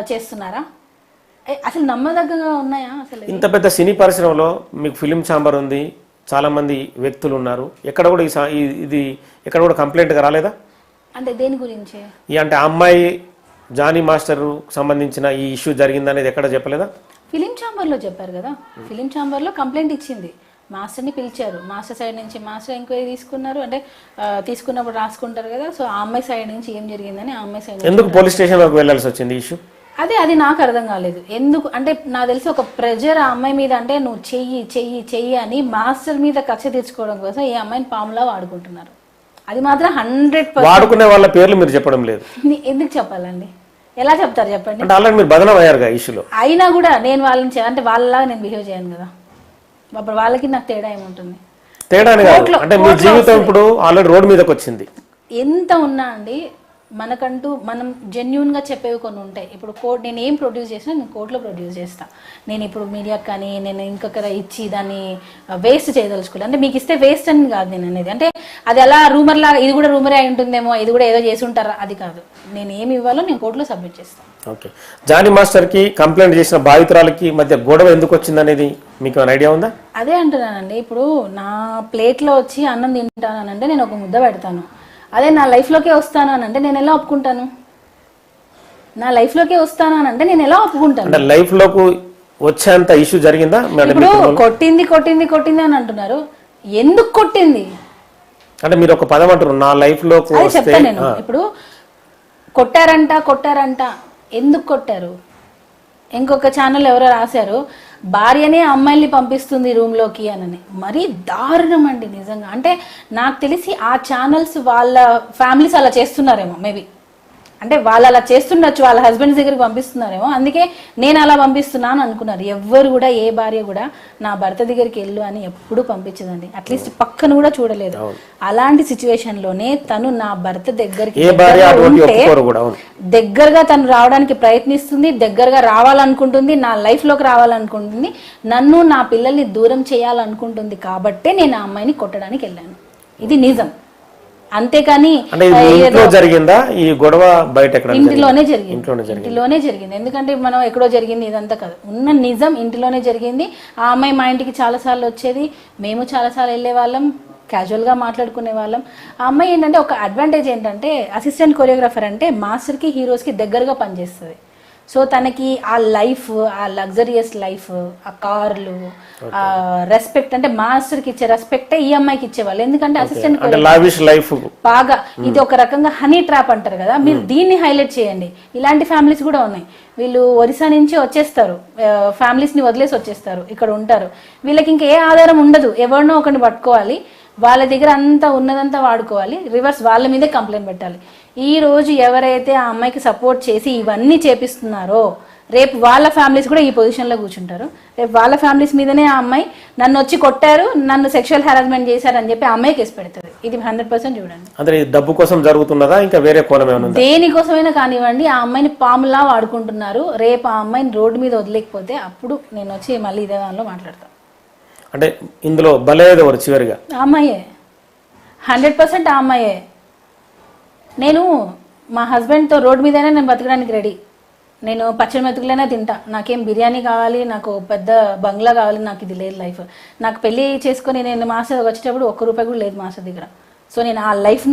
చేస్తున్నారా? అసలు నమ్మదగ్గగా ఉన్నాయా? అసలు ఇంత పెద్ద సినీ పరిశ్రమలో మీకు ఫిలిం ఛాంబర్ ఉంది, చాలా మంది వ్యక్తులు ఉన్నారు, ఎక్కడ కూడా ఇది ఎక్కడ కూడా కంప్లైంట్గా రాలేదా? అంటే దేని గురించి? అంటే ఆ అమ్మాయి జానీ మాస్టర్ సంబంధించిన ఈ ఇష్యూ జరిగిందనేది ఎక్కడ చెప్పలేదా? ఫిలిం ఛాంబర్లో చెప్పారు కదా. ఫిలిం ఛాంబర్లో కంప్లైంట్ ఇచ్చింది, మాస్టర్ని పిలిచారు, మాస్టర్ సైడ్ నుంచి మాస్టర్ ఎంక్వైరీ తీసుకున్నారు. అంటే తీసుకున్నప్పుడు రాసుకుంటారు కదా. సో ఆ అమ్మాయి సైడ్ నుంచి ఏం జరిగిందని ఆ అమ్మాయి సైడ్ ఎందుకు పోలీస్ స్టేషన్లోకి వెళ్ళాల్సి వచ్చింది ఇష్యూ? అది నాకు అర్థం కాలేదు. ఎందుకు అంటే నాకు తెలిసి ఒక ప్రెజర్ ఆ అమ్మాయి మీద, అంటే నువ్వు చెయ్యి చెయ్యి చెయ్యి అని మాస్టర్ మీద కక్ష తీర్చుకోవడం కోసం ఈ అమ్మాయిని పాములా వాడుకుంటున్నారు. అది మాత్రం 100% వాడుకునే వాళ్ళ పేర్లు మీరు చెప్పడం లేదు. ఎందుకు చెప్పాలండి? ఎలా చెప్తారు చెప్పండి? అంటే అలాగే మీరు బదనం అయ్యారుగా ఇష్యూలో. అయినా కూడా నేను వాళ్ళని అంటే వాళ్ళలాగా నేను బిహేవ్ చేయను కదా. అప్పుడు వాళ్ళకి నాకు తేడా ఏముంటుంది? తేడా అంటే మీ జీవితం ఇప్పుడు ఆల్రెడీ రోడ్ మీదకి వచ్చింది. ఎంత ఉన్నా అండి, మనకంటూ మనం జెన్యున్గా చెప్పేవి కొన్ని ఉంటాయి. ఇప్పుడు నేను ఏం ప్రొడ్యూస్ చేసినా నేను కోర్టులో ప్రొడ్యూస్ చేస్తాను. నేను ఇప్పుడు మీడియాకి కానీ నేను ఇంకొకరు ఇచ్చి దాన్ని వేస్ట్ చేయదలుచుకోలేదు. అంటే మీకు ఇస్తే వేస్ట్ అని కాదు నేను అనేది. అంటే అది అలా రూమర్ లాగా, ఇది కూడా రూమరే అయి ఉంటుందేమో, ఇది కూడా ఏదో చేసి ఉంటారా, అది కాదు. నేను ఏమి ఇవ్వాలో నేను కోర్టులో సబ్మిట్ చేస్తాను. ఓకే. జానీ మాస్టర్కి కంప్లైంట్ చేసిన బాధితురాలకి మధ్య గొడవ ఎందుకు వచ్చింది అనేది మీకు ఐడియా ఉందా? అదే అంటున్నానండి. ఇప్పుడు నా ప్లేట్లో వచ్చి అన్నం తింటానంటే నేను ఒక ముద్ద పెడతాను. అదే నా లైఫ్లోకే వస్తాను అని అంటే నేను ఎలా ఒప్పుకుంటాను? నా లైఫ్లోకే వస్తాను అని అంటే నేను ఎలా ఒప్పుకుంటాను? లైఫ్లోకి వచ్చేంత ఇష్యూ జరిగిందా? ఇప్పుడు కొట్టింది కొట్టింది కొట్టింది అని అంటున్నారు. ఎందుకు కొట్టింది అంటే మీరు ఒక పదం అంటారు, నా లైఫ్లో చెప్తాను నేను. ఇప్పుడు కొట్టారంట ఎందుకు కొట్టారు? ఇంకొక ఛానల్ ఎవరో రాశారు, భార్యనే అమ్మాయిల్ని పంపిస్తుంది రూమ్లోకి అని. మరీ దారుణం అండి నిజంగా. అంటే నాకు తెలిసి ఆ ఛానల్స్ వాళ్ళ ఫ్యామిలీస్ అలా చేస్తున్నారేమో, మేబీ. అంటే వాళ్ళు అలా చేస్తుండొచ్చు, వాళ్ళ హస్బెండ్స్ దగ్గరికి పంపిస్తున్నారేమో, అందుకే నేను అలా పంపిస్తున్నాను అనుకున్నారు. ఎవ్వరు కూడా, ఏ భార్య కూడా నా భర్త దగ్గరికి వెళ్ళు అని ఎప్పుడూ పంపించదండి. అట్లీస్ట్ పక్కన కూడా చూడలేదు. అలాంటి సిచ్యువేషన్లోనే తను నా భర్త దగ్గరికి దగ్గరగా తను రావడానికి ప్రయత్నిస్తుంది, దగ్గరగా రావాలనుకుంటుంది, నా లైఫ్లోకి రావాలనుకుంటుంది, నన్ను నా పిల్లల్ని దూరం చేయాలనుకుంటుంది. కాబట్టే నేను ఆ అమ్మాయిని కొట్టడానికి వెళ్ళాను. ఇది నిజం. అంతేకాని జరిగిందా ఈ గొడవ? బయట ఇంటిలోనే జరిగింది. ఎందుకంటే మనం ఎక్కడో జరిగింది ఇదంతా కాదు, ఉన్న నిజం ఇంటిలోనే జరిగింది. ఆ అమ్మాయి మా ఇంటికి చాలాసార్లు వచ్చేది, మేము చాలాసార్లు వెళ్ళే వాళ్ళం, క్యాజువల్గా మాట్లాడుకునే వాళ్ళం. ఆ అమ్మాయి ఏంటంటే ఒక అడ్వాంటేజ్ ఏంటంటే, అసిస్టెంట్ కొరియోగ్రాఫర్ అంటే మాస్టర్కి హీరోస్కి దగ్గరగా పనిచేస్తుంది. సో తనకి ఆ లైఫ్, ఆ లగ్జరియస్ లైఫ్, ఆ కార్లు, ఆ రెస్పెక్ట్, అంటే మాస్టర్కి ఇచ్చే రెస్పెక్టే ఈ అమ్మాయికి ఇచ్చేవాళ్ళు. ఎందుకంటే అసిస్టెంట్ లైఫ్ బాగా, ఇది ఒక రకంగా హనీ ట్రాప్ అంటారు కదా, మీరు దీన్ని హైలైట్ చేయండి. ఇలాంటి ఫ్యామిలీస్ కూడా ఉన్నాయి. వీళ్ళు ఒరిస్సా నుంచి వచ్చేస్తారు, ఫ్యామిలీస్ని వదిలేసి వచ్చేస్తారు, ఇక్కడ ఉంటారు. వీళ్ళకి ఇంకా ఏ ఆధారం ఉండదు, ఎవరినో ఒకరిని పట్టుకోవాలి, వాళ్ళ దగ్గర అంతా ఉన్నదంతా వాడుకోవాలి, రివర్స్ వాళ్ళ మీదే కంప్లైంట్ పెట్టాలి. ఈ రోజు ఎవరైతే ఆ అమ్మాయికి సపోర్ట్ చేసి ఇవన్నీ చేపిస్తున్నారో, రేపు వాళ్ళ ఫ్యామిలీస్ కూడా ఈ పొజిషన్లో కూర్చుంటారు. రేపు వాళ్ళ ఫ్యామిలీస్ మీదనే ఆ అమ్మాయి నన్ను వచ్చి కొట్టారు, నన్ను సెక్షువల్ హెరాస్మెంట్ చేశారు అని చెప్పి ఆ అమ్మాయి కేసు పెడుతుంది. ఇది 100% చూడండి. అంటే డబ్బు కోసం జరుగుతున్నదా, ఇంకా వేరే కోణం ఏమైనా ఉందా? దేనికోసమైనా కానివ్వండి, ఆ అమ్మాయిని పాములా వాడుకుంటున్నారు. రేపు ఆ అమ్మాయిని రోడ్డు మీద వదిలేకపోతే అప్పుడు నేను వచ్చి మళ్ళీ ఇదే దానిలో మాట్లాడతాను. అంటే ఇందులో బలయ్యేది ఎవరు చివరిగా? ఆ అమ్మాయే, 100% ఆ అమ్మాయే. నేను మా హస్బెండ్తో రోడ్డు మీదనే నేను బతకడానికి రెడీ. నేను పచ్చడి మెతుకులైనా తింటా, నాకేం బిర్యానీ కావాలి, నాకు పెద్ద బంగ్లా కావాలి, నాకు ఇది లేదు లైఫ్. నాకు పెళ్లి చేసుకొని నేను మాస్టర్ వచ్చేటప్పుడు ₹1 కూడా లేదు మాస్టర్ దగ్గర. సో నేను ఆ లైఫ్